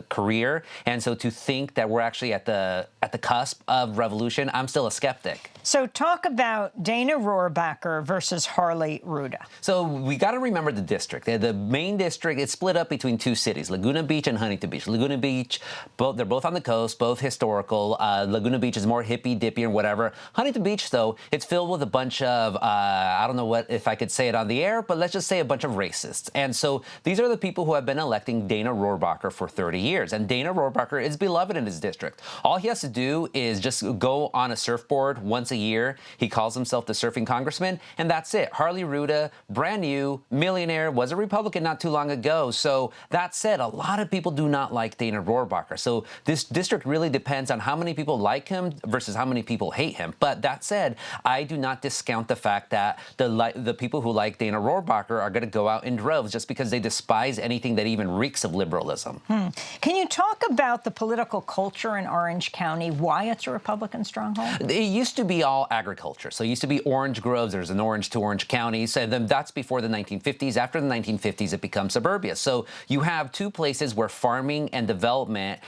career. And so to think that we're actually at the cusp of revolution, I'm still a skeptic.
So talk about Dana Rohrabacher versus Harley Rouda.
So we got to remember the district. The main district, it's split up between two cities, Laguna Beach and Huntington Beach. Laguna Beach, they're both on the coast, both historical. Laguna Beach is more hippy-dippy and whatever. Huntington Beach, though, it's filled with a bunch of, I don't know if I could say it on the air, but let's just say a bunch of racists. And so these are the people who have been electing Dana Rohrabacher for 30 years. And Dana Rohrabacher is beloved in his district. All he has to do is just go on a surfboard once a year. He calls himself the surfing congressman, and that's it. Harley Rouda, brand new, millionaire, was a Republican not too long ago. So that said, a lot of people do not like Dana Rohrabacher. So this district really depends on how many people like him versus how many people hate him. But that said, I do not discount the fact that the people who like Dana Rohrabacher are going to go out in droves just because they despise anything that even reeks of liberalism.
Can you talk about the political culture in Orange County, why it's a Republican stronghold?
It used to be all agriculture. So it used to be orange groves. There's an orange to orange counties. And then that's before the 1950s. After the 1950s, it becomes suburbia. So you have two places where farming and development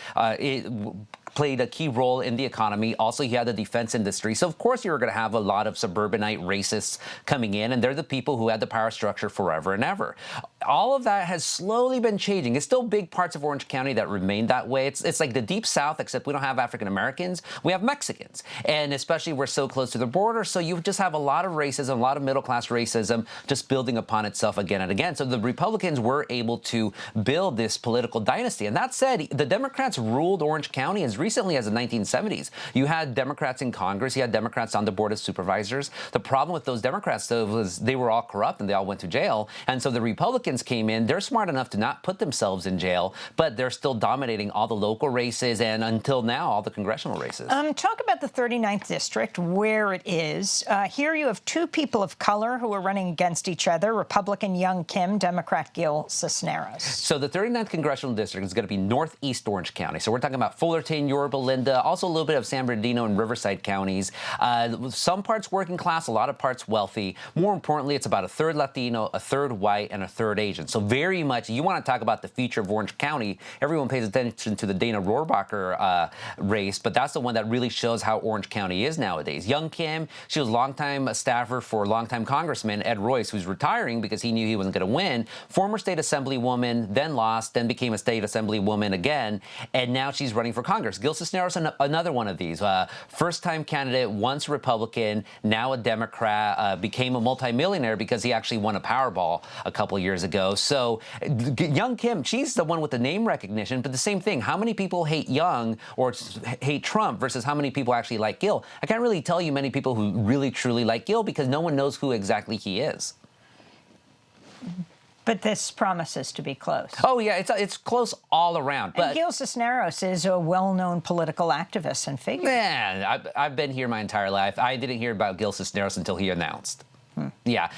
played a key role in the economy. Also, you had the defense industry. So, of course, you're going to have a lot of suburbanite racists coming in, and they're the people who had the power structure forever and ever. All of that has slowly been changing. It's still big parts of Orange County that remain that way. It's like the Deep South, except we don't have African Americans. We have Mexicans. And especially we're so close to the border, so you just have a lot of racism, a lot of middle-class racism just building upon itself again and again. So the Republicans were able to build this political dynasty. And that said, the Democrats ruled Orange County as recently as the 1970s. You had Democrats in Congress. You had Democrats on the Board of Supervisors. The problem with those Democrats, though, was they were all corrupt and they all went to jail. And so the Republicans came in. They're smart enough to not put themselves in jail, but they're still dominating all the local races and, until now, all the congressional races.
Talk about the 39th District, where it is. Here you have two people of color who are running against each other, Republican Young Kim, Democrat Gil Cisneros.
So the 39th Congressional District is going to be northeast Orange County. So we're talking about Fullerton, Yorba Linda, also a little bit of San Bernardino and Riverside counties. Some parts working class, a lot of parts wealthy. More importantly, it's about a third Latino, a third white, and a third Asian. So very much, you want to talk about the future of Orange County. Everyone pays attention to the Dana Rohrabacher race, but that's the one that really shows how Orange County is nowadays. Young Kim, she was a longtime staffer for longtime Congressman Ed Royce, who's retiring because he knew he wasn't going to win. Former state assemblywoman, then lost, then became a state assemblywoman again, and now she's running for Congress. Gil Cisneros, another one of these. First-time candidate, once Republican, now a Democrat, became a multimillionaire because he actually won a Powerball a couple years ago. So Young Kim, she's the one with the name recognition, but the same thing. How many people hate Young or hate Trump versus how many people actually like Gil? I can't really tell you many people who really, truly like Gil because no one knows who exactly he is.
But this promises to be close.
Oh, yeah, it's close all around. But
and Gil Cisneros is a well-known political activist and figure.
Man, I've been here my entire life. I didn't hear about Gil Cisneros until he announced. Yeah,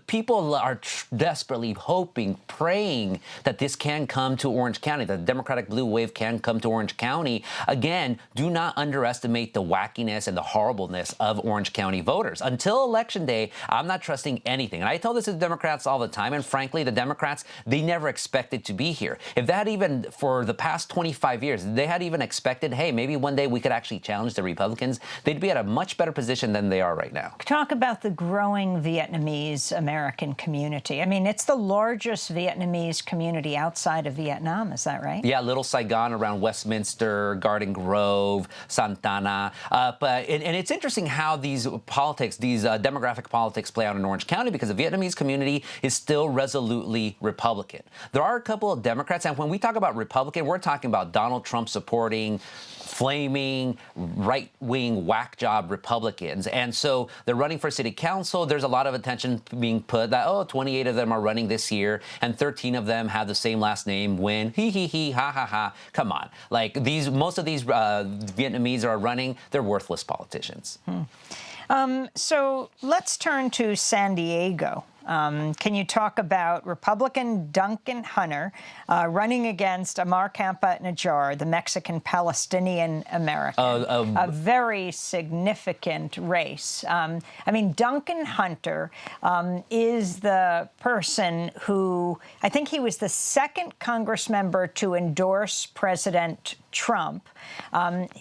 people are desperately hoping, praying that this can come to Orange County, that the Democratic blue wave can come to Orange County. Again, do not underestimate the wackiness and the horribleness of Orange County voters. Until Election Day, I'm not trusting anything. And I tell this to the Democrats all the time, and frankly, the Democrats, they never expected to be here. If that even, for the past 25 years, they had even expected, hey, maybe one day we could actually challenge the Republicans, they'd be at a much better position than they are right now.
Talk about the growing Vietnamese American community. I mean, it's the largest Vietnamese community outside of Vietnam, is that right?
Yeah, Little Saigon around Westminster, Garden Grove, Santana. And it's interesting how these politics, these demographic politics play out in Orange County because the Vietnamese community is still resolutely Republican. There are a couple of Democrats, and when we talk about Republican, we're talking about Donald Trump supporting flaming, right-wing, whack-job Republicans. And so they're running for city council. There's a lot of attention being put that, oh, 28 of them are running this year, and 13 of them have the same last name, Nguyen, he, ha, ha, ha. Come on. Like, most of these Vietnamese are running, they're worthless politicians.
So let's turn to San Diego. Can you talk about Republican Duncan Hunter running against Amar Campa-Najjar, the Mexican-Palestinian American? A very significant race. I mean, Duncan Hunter is the person who, I think he was the second congressmember to endorse President Trump.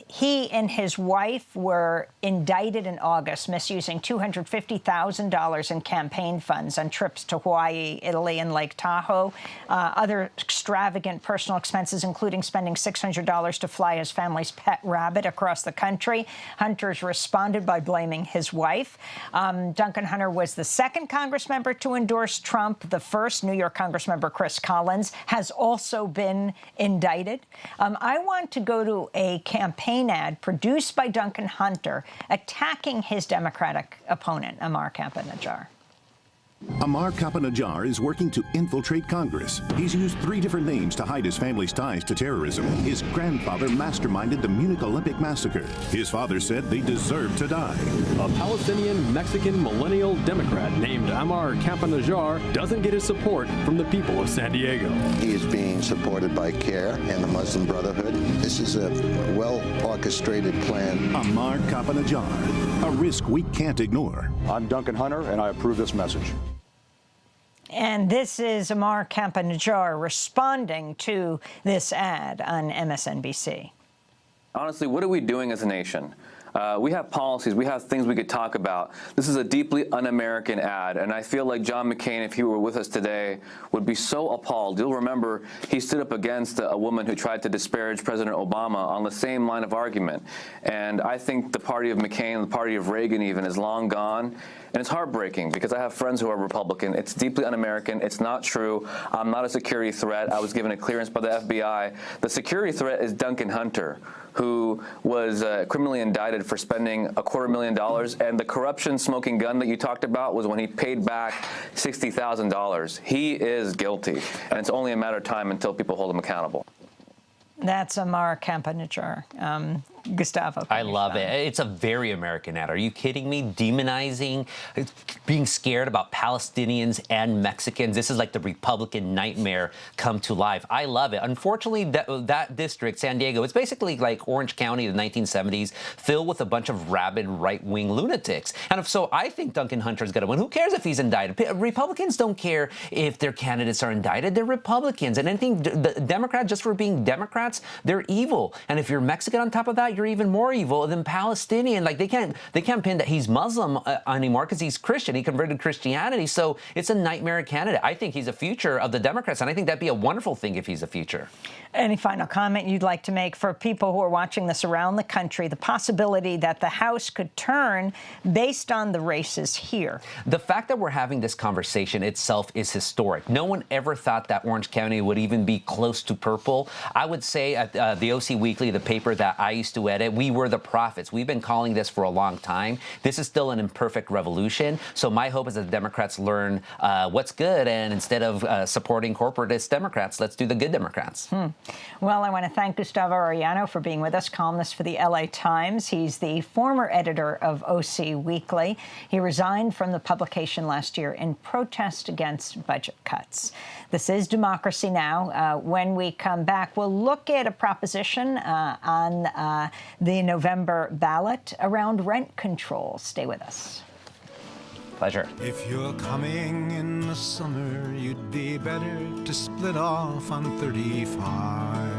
He and his wife were indicted in August, misusing $250,000 in campaign funds on trips to Hawaii, Italy, and Lake Tahoe. Other extravagant personal expenses, including spending $600 to fly his family's pet rabbit across the country. Hunter's responded by blaming his wife. Duncan Hunter was the second congressmember to endorse Trump. The first, New York Congressmember Chris Collins, has also been indicted. I want to go to a campaign ad produced by Duncan Hunter attacking his Democratic opponent, Amar Campa-Najjar.
Amar Campa-Najjar is working to infiltrate Congress. He's used 3 different names to hide his family's ties to terrorism. His grandfather masterminded the Munich Olympic massacre. His father said they deserved to die.
A Palestinian Mexican millennial Democrat named Amar Campa-Najjar doesn't get his support from the people of San Diego.
He is being supported by CARE and the Muslim Brotherhood. This is a well-orchestrated plan.
Amar Campa-Najjar, a risk we can't ignore.
I'm Duncan Hunter, and I approve this message.
And this is Amar Campa-Najjar responding to this ad on MSNBC.
Honestly, what are we doing as a nation? We have policies, we have things we could talk about. This is a deeply un-American ad, and I feel like John McCain, if he were with us today, would be so appalled. You'll remember he stood up against a woman who tried to disparage President Obama on the same line of argument. And I think the party of McCain, the party of Reagan even, is long gone. And it's heartbreaking because I have friends who are Republican. It's deeply un-American. It's not true. I'm not a security threat. I was given a clearance by the FBI. The security threat is Duncan Hunter, who was criminally indicted for spending $250,000. And the corruption smoking gun that you talked about was when he paid back $60,000. He is guilty. And it's only a matter of time until people hold him accountable.
That's Amar Campa-Najjar. Gustavo.
I love it. It's a very American ad. Are you kidding me? Demonizing, being scared about Palestinians and Mexicans. This is like the Republican nightmare come to life. I love it. Unfortunately, that district, San Diego, it's basically like Orange County in the 1970s, filled with a bunch of rabid right-wing lunatics. And so I think Duncan Hunter's going to win. Who cares if he's indicted? Republicans don't care if their candidates are indicted. They're Republicans. And anything, the Democrats, just for being Democrats, they're evil. And if you're Mexican on top of that, you're even more evil than Palestinian. Like they can't pin that he's Muslim anymore because he's Christian. He converted to Christianity. So it's a nightmare candidate. I think he's a future of the Democrats, and I think that'd be a wonderful thing if he's a future.
Any final comment you'd like to make for people who are watching this around the country, the possibility that the House could turn based on the races here?
The fact that we're having this conversation itself is historic. No one ever thought that Orange County would even be close to purple. I would say at the OC Weekly, the paper that I used to edit, we were the prophets. We've been calling this for a long time. This is still an imperfect revolution. So my hope is that the Democrats learn what's good, and instead of supporting corporatist Democrats, let's do the good Democrats.
Well, I want to thank Gustavo Arellano for being with us, columnist for the LA Times. He's the former editor of OC Weekly. He resigned from the publication last year in protest against budget cuts. This is Democracy Now! When we come back, we'll look at a proposition on the November ballot around rent control. Stay with us.
Pleasure.
If you're coming in the summer, you'd be better to split off on 35.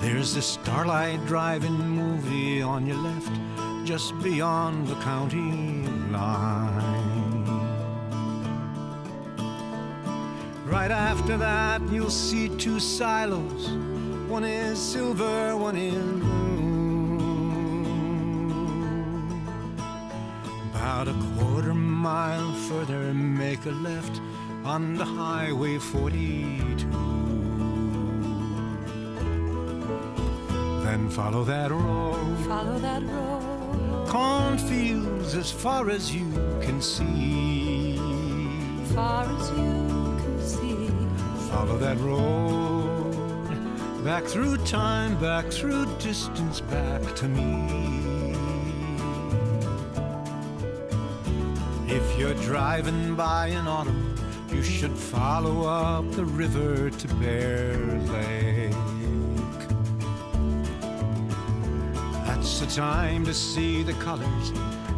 There's a Starlight Drive-in movie on your left, just beyond the county line. Right after that, you'll see 2 silos. One is silver, one is blue. About a quarter mile further, make a left on the Highway 42. Then follow that road.
Follow that road.
cornfields as far as you can see.
Far as you can see.
Follow that road, back through time, back through distance, back to me. If you're driving by in autumn, you should follow up the river to Bear Lake. That's the time to see the colors,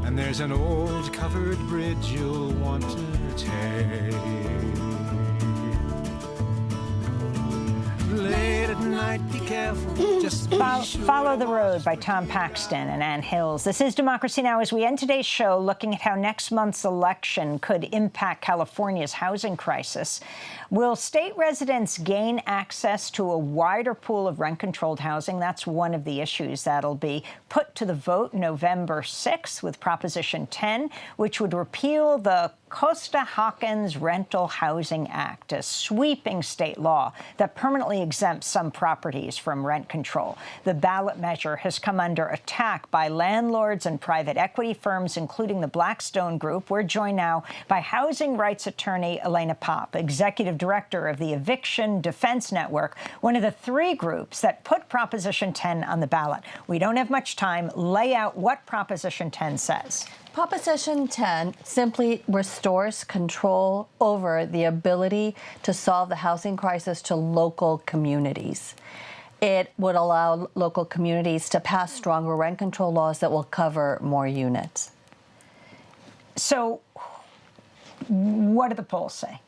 and there's an old covered bridge you'll want to take. Late at night, be careful. Just
Follow the Road by Tom Paxton and Ann Hills. This is Democracy Now! As we end today's show looking at how next month's election could impact California's housing crisis. Will state residents gain access to a wider pool of rent-controlled housing? That's one of the issues that'll be put to the vote November 6th with Proposition 10, which would repeal the Costa-Hawkins Rental Housing Act, a sweeping state law that permanently exempts some properties from rent control. The ballot measure has come under attack by landlords and private equity firms, including the Blackstone Group. We're joined now by housing rights attorney Elena Popp, executive director of the Eviction Defense Network, one of the three groups that put Proposition 10 on the ballot. We don't have much time. Lay out what Proposition 10 says.
Proposition 10 simply restores control over the ability to solve the housing crisis to local communities. It would allow local communities to pass stronger rent control laws that will cover more units.
So what do the polls say?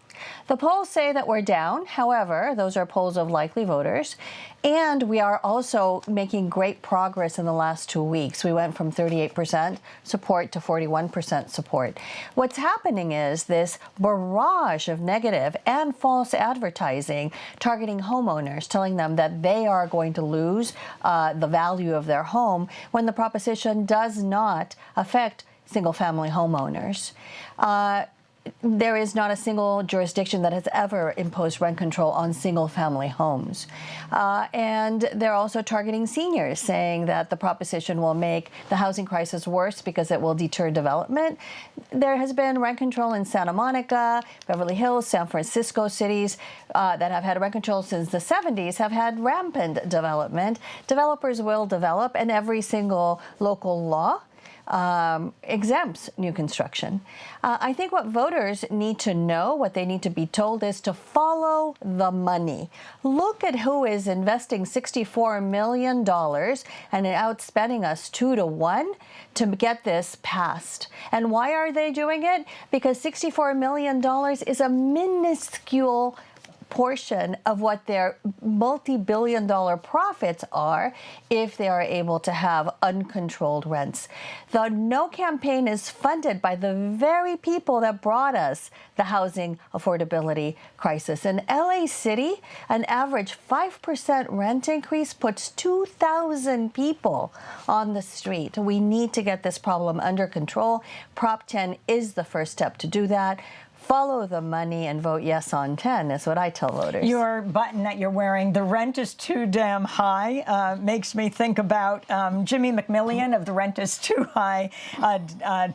The polls say that we're down. However, those are polls of likely voters. And we are also making great progress in the last 2 weeks. We went from 38% support to 41% support. What's happening is this barrage of negative and false advertising targeting homeowners, telling them that they are going to lose the value of their home when the proposition does not affect single-family homeowners. There is not a single jurisdiction that has ever imposed rent control on single-family homes. And they're also targeting seniors, saying that the proposition will make the housing crisis worse because it will deter development. There has been rent control in Santa Monica, Beverly Hills, San Francisco cities that have had rent control since the 70s have had rampant development. Developers will develop, and every single local law exempts new construction. I think what voters need to know, what they need to be told, is to follow the money. Look at who is investing $64 million and outspending us 2 to 1 to get this passed. And why are they doing it? Because $64 million is a minuscule portion of what their multi-billion-dollar profits are if they are able to have uncontrolled rents. The No campaign is funded by the very people that brought us the housing affordability crisis. In LA City, an average 5% rent increase puts 2,000 people on the street. We need to get this problem under control. Prop 10 is the first step to do that. Follow the money and vote yes on 10 is what I tell voters.
Your button that you're wearing, the rent is too damn high, makes me think about Jimmy McMillian of the Rent is Too High,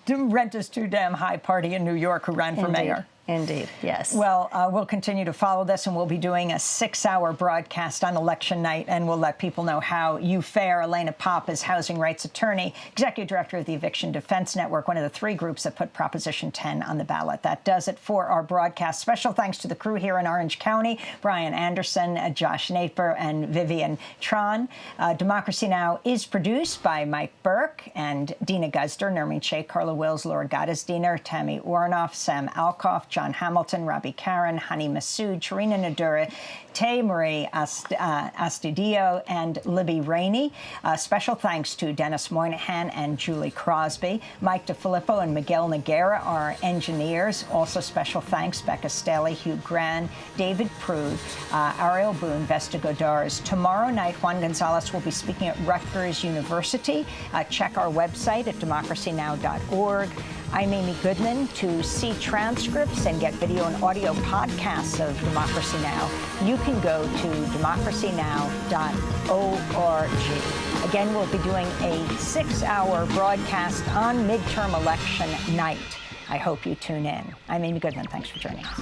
Rent is Too Damn High party in New York who ran for mayor.
Indeed, yes.
Well, we'll continue to follow this, and we'll be doing a 6-hour broadcast on election night, and we'll let people know how you fare. Elena Popp is housing rights attorney, executive director of the Eviction Defense Network, one of the three groups that put Proposition 10 on the ballot. That does it for our broadcast. Special thanks to the crew here in Orange County, Brian Anderson, Josh Naper, and Vivian Tron. Democracy Now! Is produced by Mike Burke and Dina Guzder, Nermeen Sheikh, Carla Wills, Laura Gaddis-Diener, Tammy Ornoff, Sam Alkoff, John Hamilton, Robbie Karen, Hani Massoud, Sharina Nadura, Tay Marie Astudio, and Libby Rainey. Special thanks to Dennis Moynihan and Julie Crosby. Mike DeFilippo and Miguel Noguera are engineers. Also special thanks, Becca Staley, Hugh Gran, David Prude, Ariel Boone, Vesta Godars. Tomorrow night, Juan Gonzalez will be speaking at Rutgers University. Check our website at democracynow.org. I'm Amy Goodman. To see transcripts and get video and audio podcasts of Democracy Now!, you can go to democracynow.org. Again, we'll be doing a 6-hour broadcast on midterm election night. I hope you tune in. I'm Amy Goodman. Thanks for joining us.